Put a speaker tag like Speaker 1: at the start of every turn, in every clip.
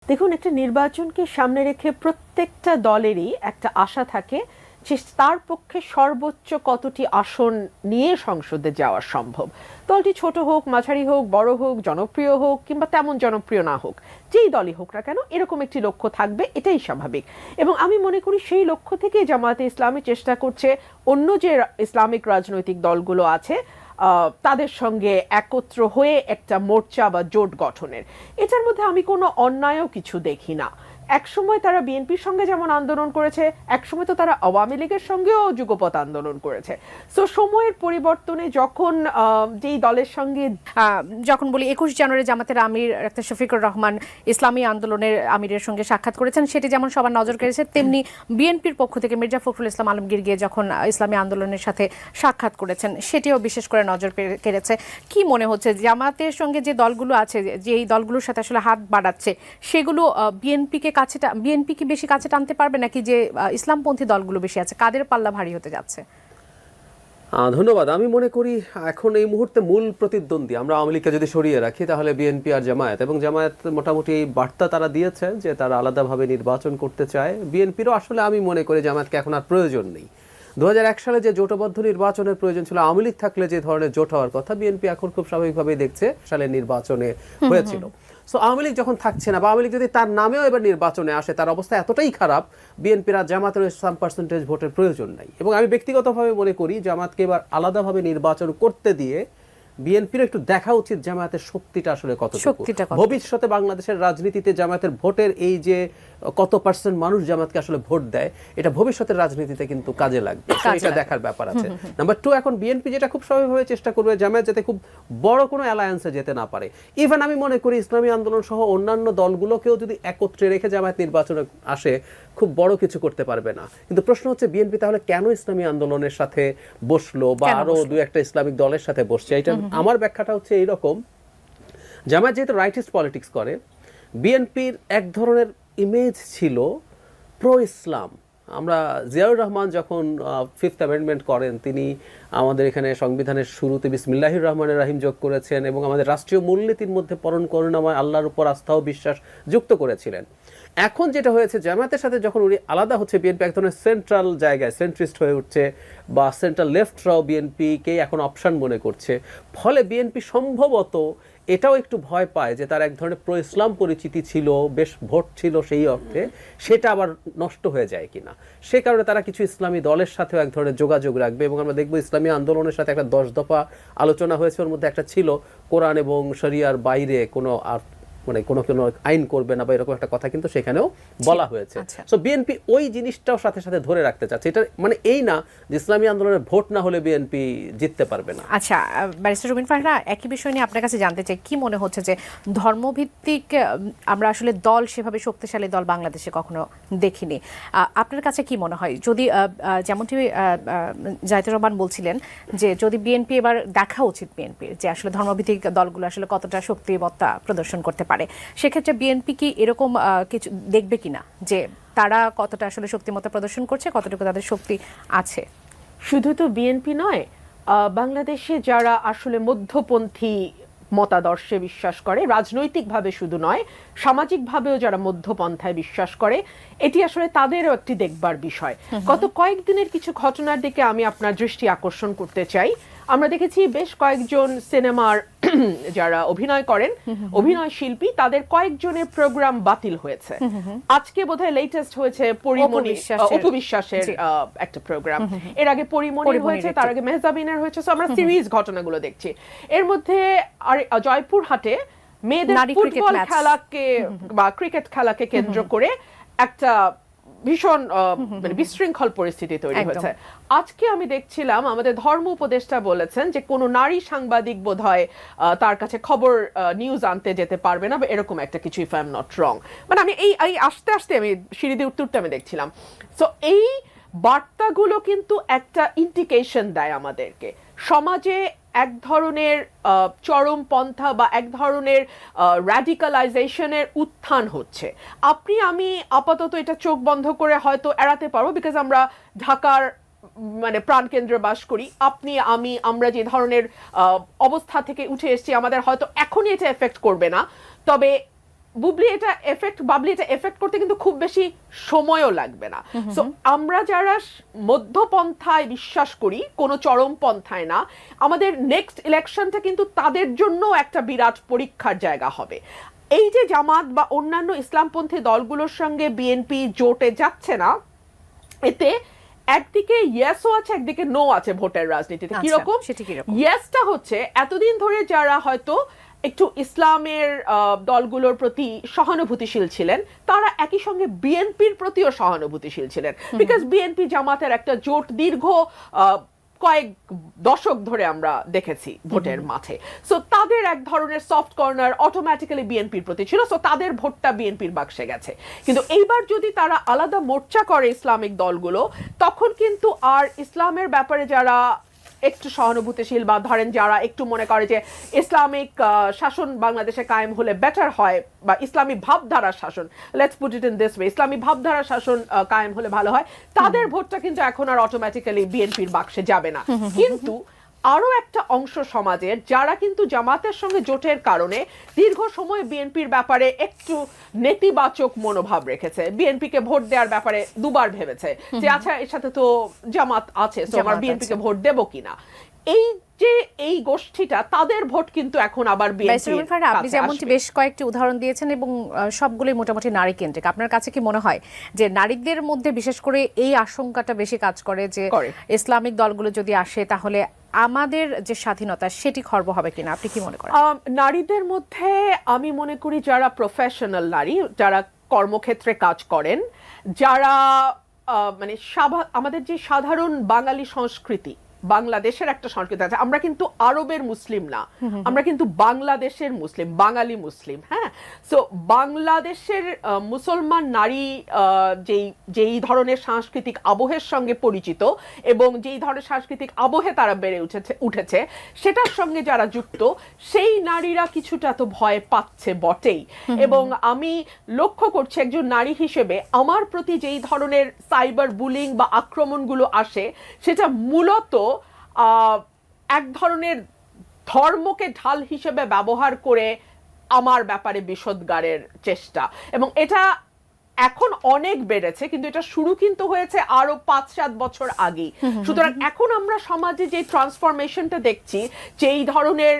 Speaker 1: দেখুন, একটা নির্বাচনকে সামনে রেখে প্রত্যেকটা দলেরই একটা আশা থাকে যে তার পক্ষে সর্বোচ্চ কতটি আসন নিয়ে সংসদে যাওয়া সম্ভব। দলটি ছোট হোক, মাঝারি হোক, বড় হোক, জনপ্রিয় হোক কিংবা তেমন জনপ্রিয় না হোক, যেই দলই হোক না কেন এরকম একটি লক্ষ্য থাকবে, এটাই স্বাভাবিক। এবং আমি মনে করি সেই লক্ষ্য থেকে জামায়াতে ইসলামী চেষ্টা করছে অন্য যে ইসলামিক রাজনৈতিক দলগুলো আছে তাদের সঙ্গে একত্র হয়ে একটা মোর্চা বা জোট গঠনের। এটার মধ্যে আমি কোনো অন্যায়ও কিছু দেখি না। একসময় তারা বিএনপির সঙ্গে যেমন আন্দোলন করেছে, একসময় তো তারা আওয়ামী লীগের সঙ্গেও যুগপৎ আন্দোলন করেছে। সো সময়ের পরিবর্তনে যখন যেই দলের সঙ্গে
Speaker 2: যখন বলি 21 জানুয়ারি জামাতের আমির ডাক্তার শফিকুর রহমান ইসলামী আন্দোলনের আমিরের সঙ্গে সাক্ষাৎ করেছেন, সেটি যেমন সবার নজর কেড়েছে, তেমনি বিএনপির পক্ষ থেকে মির্জা ফখরুল ইসলাম আলমগীর গিয়ে যখন ইসলামী আন্দোলনের সাথে সাক্ষাৎ করেছেন, সেটিও বিশেষ করে নজর কেড়েছে। কি মনে হচ্ছে জামাতের সঙ্গে যে দলগুলো আছে, যে এই দলগুলোর সাথে আসলে হাত বাড়াচ্ছে, সেগুলো বিএনপি কি বেশি কাছে টানতে পারবে নাকি যে ইসলামপন্থী দলগুলো বেশি আছে, কাদের পাল্লা ভারী হতে যাচ্ছে?
Speaker 3: ধন্যবাদ। আমি মনে করি এখন এই মুহূর্তে মূল প্রতিদ্বন্দ্বী আমরা আওয়ামী লীগকে যদি সরিয়ে রাখি তাহলে বিএনপি আর জামায়াত, এবং জামায়াত মোটামুটি এই বার্তা তারা দিয়েছে যে তারা আলাদাভাবে নির্বাচন করতে চায়। বিএনপিরও আসলে আমি মনে করি জামায়াতকে এখন আর প্রয়োজন নেই। 2001 সালে যে জোটবদ্ধ নির্বাচনের প্রয়োজন ছিল, আওয়ামী লীগ থাকলে যে ধরনের জোট হওয়ার কথা, বিএনপি এখন খুব স্বাভাবিকভাবেই দেখছে সালের নির্বাচনে হয়েছিল। সো আওয়ামী লীগ যখন থাকছে না, বা আওয়ামী লীগ যদি তার নামেও এবার নির্বাচনে আসে, তার অবস্থা এতটাই খারাপ, বিএনপির আর জামাতের সাম পার্সেন্টেজ ভোটের প্রয়োজন নাই। এবং আমি ব্যক্তিগতভাবে মনে করি জামাতকে এবার আলাদাভাবে নির্বাচন করতে দিয়ে বিএনপির একটু দেখা উচিত জামায়াতের শক্তিটা আসলে কতটুকু। ভবিষ্যতে বাংলাদেশের রাজনীতিতে জামায়াতের ভোটের এই যে কত পার্সেন্ট মানুষ জামায়াতকে আসলে ভোট দেয়, এটা ভবিষ্যতের রাজনীতিতে কিন্তু কাজে লাগবে, এটা দেখার ব্যাপার আছে। নাম্বার 2, এখন বিএনপি যেটা খুব স্বাভাবিকভাবে চেষ্টা করবে জামায়াত যাতে খুব বড় কোনো অ্যালায়েন্সে যেতে না পারে। ইভেন আমি মনে করি ইসলামী আন্দোলন সহ অন্যান্য দলগুলোকেও যদি একত্রে রেখে জামায়াত নির্বাচনে আসে, খুব বড় কিছু করতে পারবে না। কিন্তু প্রশ্ন হচ্ছে বিএনপি তাহলে কেন ইসলামী আন্দোলনের সাথে বসলো বা আরো দু একটা ইসলামিক দলের সাথে বসছে? এটা আমার ব্যাখ্যাটা হচ্ছে এইরকম, জামায়াত যেহেতু রাইটিস্ট পলিটিক্স করে, বিএনপির এক ধরনের ইমেজ ছিল প্রো ইসলাম। আমরা জিয়াউর রহমান যখন 5th অ্যামেন্ডমেন্ট করেন, তিনি আমাদের এখানে সংবিধানের শুরুতে বিসমিল্লাহির রহমানির রহিম যোগ করেছেন এবং আমাদের রাষ্ট্রীয় মূলনীতির মধ্যে পরম করুণাময় আল্লাহর উপর আস্থা ও বিশ্বাস যুক্ত করেছিলেন। এখন যেটা হয়েছে, জামায়াতের সাথে যখন উনি আলাদা হচ্ছে, বিএনপি এক ধরনের সেন্ট্রাল জায়গায় সেন্ট্রিস্ট হয়ে উঠছে, বা সেন্ট্রাল লেফটরাও বিএনপিকে এখন অপশন মনে করছে। ফলে বিএনপি সম্ভবত এটাও একটু ভয় পায় যে তার এক ধরনের প্রো ইসলাম পরিচিতি ছিল, বেশ ভোট ছিল সেই অর্থে, সেটা আবার নষ্ট হয়ে যায় কিনা। সে কারণে তারা কিছু ইসলামী দলের সাথেও এক ধরনের যোগাযোগ রাখবে। এবং আমরা দেখবো ইসলামী আন্দোলনের সাথে একটা 10 দফা আলোচনা হয়েছে, ওর মধ্যে একটা ছিল কোরআন এবং শরিয়ার বাইরে কোনো আর মানে কোনো আইন করবে না বা এরকম একটা কথা কিন্তু সেখানেও বলা হয়েছে। সো বিএনপি ওই জিনিসটাও সাথে সাথে ধরে রাখতে চাচ্ছে। এটা মানে এই না যে ইসলামী আন্দোলনের ভোট না হলে বিএনপি জিততে পারবে না।
Speaker 2: আচ্ছা, ব্যারিস্টার রুমিন ফারহানা, একই বিষয় নিয়ে আপনার কাছে জানতে চাই, কি মনে হচ্ছে যে ধর্মভিত্তিক আমরা আসলে দল, সেভাবে শক্তিশালী দল বাংলাদেশে কখনো দেখিনি। আপনার কাছে কি মনে হয়, যদি যেমনটি জাহিদুর রহমান বলছিলেন যে যদি বিএনপি এবার দেখা উচিত বিএনপির যে আসলে ধর্মভিত্তিক দলগুলো আসলে কতটা শক্তিমত্তা প্রদর্শন করতে পারে, সেক্ষেত্রে বিএনপি কি এরকম কিছু দেখবে কিনা যে তারা কতটা আসলে শক্তিমত্তা প্রদর্শন করছে, কতটুকু তাদের শক্তি আছে?
Speaker 1: শুধু তো বিএনপি নয়, বাংলাদেশে যারা আসলে মধ্যপন্থী মতাদর্শে বিশ্বাস করে, রাজনৈতিকভাবে শুধু নয় সামাজিকভাবেও যারা মধ্যপন্থায় বিশ্বাস করে, এটি আসলে তাদেরও একটি দেখবার বিষয়। গত কয়েকদিনের কিছু ঘটনার দিকে আমি আপনার দৃষ্টি আকর্ষণ করতে চাই। আমরা দেখেছি বেশ কয়েকজন সিনেমার যারা অভিনয় করেন, অভিনয় শিল্পী, তাদের কয়েকজনের প্রোগ্রাম বাতিল হয়েছে। আজকে বোধহয় লেটেস্ট হয়েছে অপু বিশ্বাসের একটা প্রোগ্রাম। এর আগে পরিমণির হয়েছে, তার আগে মেহজাবিনের হয়েছে। সো আমরা সিরিজ ঘটনাগুলো দেখছি। এর মধ্যে জয়পুরহাটে মেয়েদের ফুটবল খেলাকে বা ক্রিকেট খেলাকে কেন্দ্র করে একটা ভীষণ মানে বিশৃঙ্খল পরিস্থিতি তৈরি হয়েছে। আজকে আমি দেখছিলাম আমাদের ধর্ম উপদেষ্টা বলেছেন যে কোনো নারী সাংবাদিক বোধহয় তার কাছে খবর নিউজ আনতে যেতে পারবে না, বা এরকম একটা কিছু, if I am not wrong. মানে আমি এই আস্তে আস্তে আমি সিঁড়ি দিয়ে উঠতে আমি দেখছিলাম। সো এই বার্তাগুলো কিন্তু একটা ইন্ডিকেশন দেয় আমাদেরকে সমাজে এক ধরনের চরমপন্থা বা এক ধরনের র্যাডিকালাইজেশনের উত্থান হচ্ছে। আপনি আমি আপাতত এটা চোখ বন্ধ করে হয়তো এড়াতে পারবো, বিকজ আমরা ঢাকার মানে প্রাণকেন্দ্রে বাস করি। আপনি আমি আমরা যে ধরনের অবস্থা থেকে উঠে এসেছি, আমাদের হয়তো এখনই এটা এফেক্ট করবে না, তবে বাবলি এটা এফেক্ট করতে কিন্তু খুব বেশি সময়ও লাগবে না। সো আমরা যারা মধ্যপন্থায় বিশ্বাস করি, কোনো চরমপন্থায় না, আমাদের নেক্সট ইলেকশনটা কিন্তু তাদের জন্য একটা বিরাট পরীক্ষার জায়গা হবে। এই যে জামাত বা অন্যান্য ইসলামপন্থী দলগুলোর সঙ্গে বিএনপি জোটে যাচ্ছে না, এতে একদিকে ইয়েসও আছে, একদিকে নো আছে ভোটের রাজনীতিতে। কিরকম? ইয়েসটা হচ্ছে এতদিন ধরে যারা হয়তো একটু ইসলামের দলগুলোর প্রতি সহানুভূতিশীল ছিলেন, তারা একই সঙ্গে বিএনপির প্রতিও সহানুভূতিশীল ছিলেন, বিকজ বিএনপি জামাতের একটা জোট দীর্ঘ কয়েক দশক ধরে আমরা দেখেছি ভোটের মাঠে। সো তাদের এক ধরনের সফট কর্নার অটোমেটিক্যালি বিএনপির প্রতি ছিল, সো তাদের ভোটটা বিএনপির বাক্সে গেছে। কিন্তু এইবার যদি তারা আলাদা মোর্চা করে ইসলামিক দলগুলো, তখন কিন্তু আর ইসলামের ব্যাপারে যারা একটু সহানুভূতিশীল বা ধরেন যারা একটু মনে করে যে ইসলামিক শাসন বাংলাদেশে কায়েম হলে বেটার হয়, বা ইসলামী ভাবধারার শাসন, let's put it in this way, ইসলামী ভাবধারার শাসন কায়েম হলে ভালো হয়, তাদের ভোটটা কিন্তু এখন আর অটোমেটিক্যালি বিএনপির বাক্সে যাবে না। কিন্তু আরো একটা অংশ সমাজের যারা কিন্তু জামাতের সঙ্গে জোটের কারণে দীর্ঘ সময় বিএনপির ব্যাপারে একটু নেতিবাচক মনোভাব রেখেছে, বিএনপিকে ভোট দেওয়ার ব্যাপারে দুবার ভেবেছে যে আচ্ছা এর সাথে তো জামাত আছে, তো আমার বিএনপিকে ভোট দেবো কিনা, এই গোষ্ঠীটা তাদের ভোট কিন্তু এখন আবার বিএনপির কাছে আসবে।
Speaker 2: আপনি যেমনটি বেশ কয়েকটি উদাহরণ দিয়েছেন এবং সবগুলোই মোটামুটি নারী কেন্দ্রিক, আপনার কাছে কি মনে হয় যে নারীদের মধ্যে বিশেষ করে এই আশঙ্কাটা বেশি কাজ করে যে ইসলামিক দলগুলো যদি আসে তাহলে আমাদের যে স্বাধীনতা সেটি খর্ব হবে কিনা? আপনি কি মনে করেন?
Speaker 1: নারীদের মধ্যে আমি মনে করি যারা প্রফেশনাল নারী, যারা কর্মক্ষেত্রে কাজ করেন, যারা মানে আমাদের যে সাধারণ বাঙালি সংস্কৃতি, বাংলাদেশের একটা সংস্কৃতি আছে, আমরা কিন্তু আরবের মুসলিম না, আমরা কিন্তু বাংলাদেশের মুসলিম, বাঙালি মুসলিম। হ্যাঁ, সো বাংলাদেশের মুসলমান নারী যেই ধরনের সাংস্কৃতিক আবহের সঙ্গে পরিচিত এবং যেই ধরনের সাংস্কৃতিক আবহে তারা বেড়ে উঠেছে সেটার সঙ্গে যারা যুক্ত, সেই নারীরা কিছুটা তো ভয় পাচ্ছে বটেই। এবং আমি লক্ষ্য করছি একজন নারী হিসেবে আমার প্রতি যেই ধরনের সাইবার বুলিং বা আক্রমণগুলো আসে, সেটা মূলত এক ধরনের ধর্মকে ঢাল হিসেবে ব্যবহার করে আমার ব্যাপারে বিষোদ্গারের চেষ্টা, এবং এটা এখন অনেক বেড়েছে, কিন্তু এটা শুরু কিন্তু হয়েছে আরো 5-7 বছর আগে। সুতরাং এখন আমরা সমাজে যে ট্রান্সফরমেশনটা দেখছি, যে এই ধরনের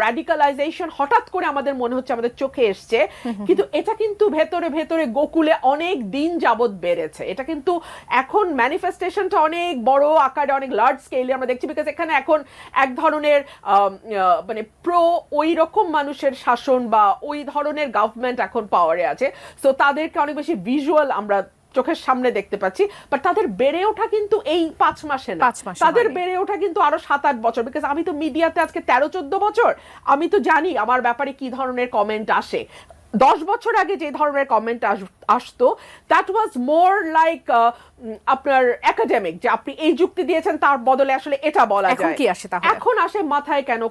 Speaker 1: র্যাডিকালাইজেশন হঠাৎ করে আমাদের মনে হচ্ছে আমাদের চোখে এসছে, কিন্তু এটা কিন্তু ভেতরে ভেতরে গোকুলে অনেক দিন যাবত বেড়েছে। এটা কিন্তু এখন ম্যানিফেস্টেশনটা অনেক বড় আকারে, অনেক লার্জ স্কেলে আমরা দেখছি, বিকজ এখানে এখন এক ধরনের মানে ওই রকম মানুষের শাসন বা ওই ধরনের গভর্নমেন্ট এখন পাওয়ারে আছে। সো তাদেরকে অনেক বেশি ভিজুয়াল আমরা চোখের সামনে দেখতে পাচ্ছি, বাট তাদের বেড়ে ওঠা কিন্তু এই 5 মাসে না, তাদের বেড়ে ওঠা কিন্তু আরো 7-8 বছর। বিকজ আমি তো মিডিয়াতে আজকে 13-14 বছর, আমি তো জানি আমার ব্যাপারে কি ধরনের কমেন্ট আসে। 10 বছর আগে যে ধরনের কমেন্ট আসতো, দ্যাট ওয়াজ মোর লাইক আপনার একাডেমিক, যে আপনি এই যুক্তি দিয়েছেন তার বদলে আসলে এটা বলা যায়।
Speaker 2: এখন কি আসে?
Speaker 1: এখন আসে মাথায় কেন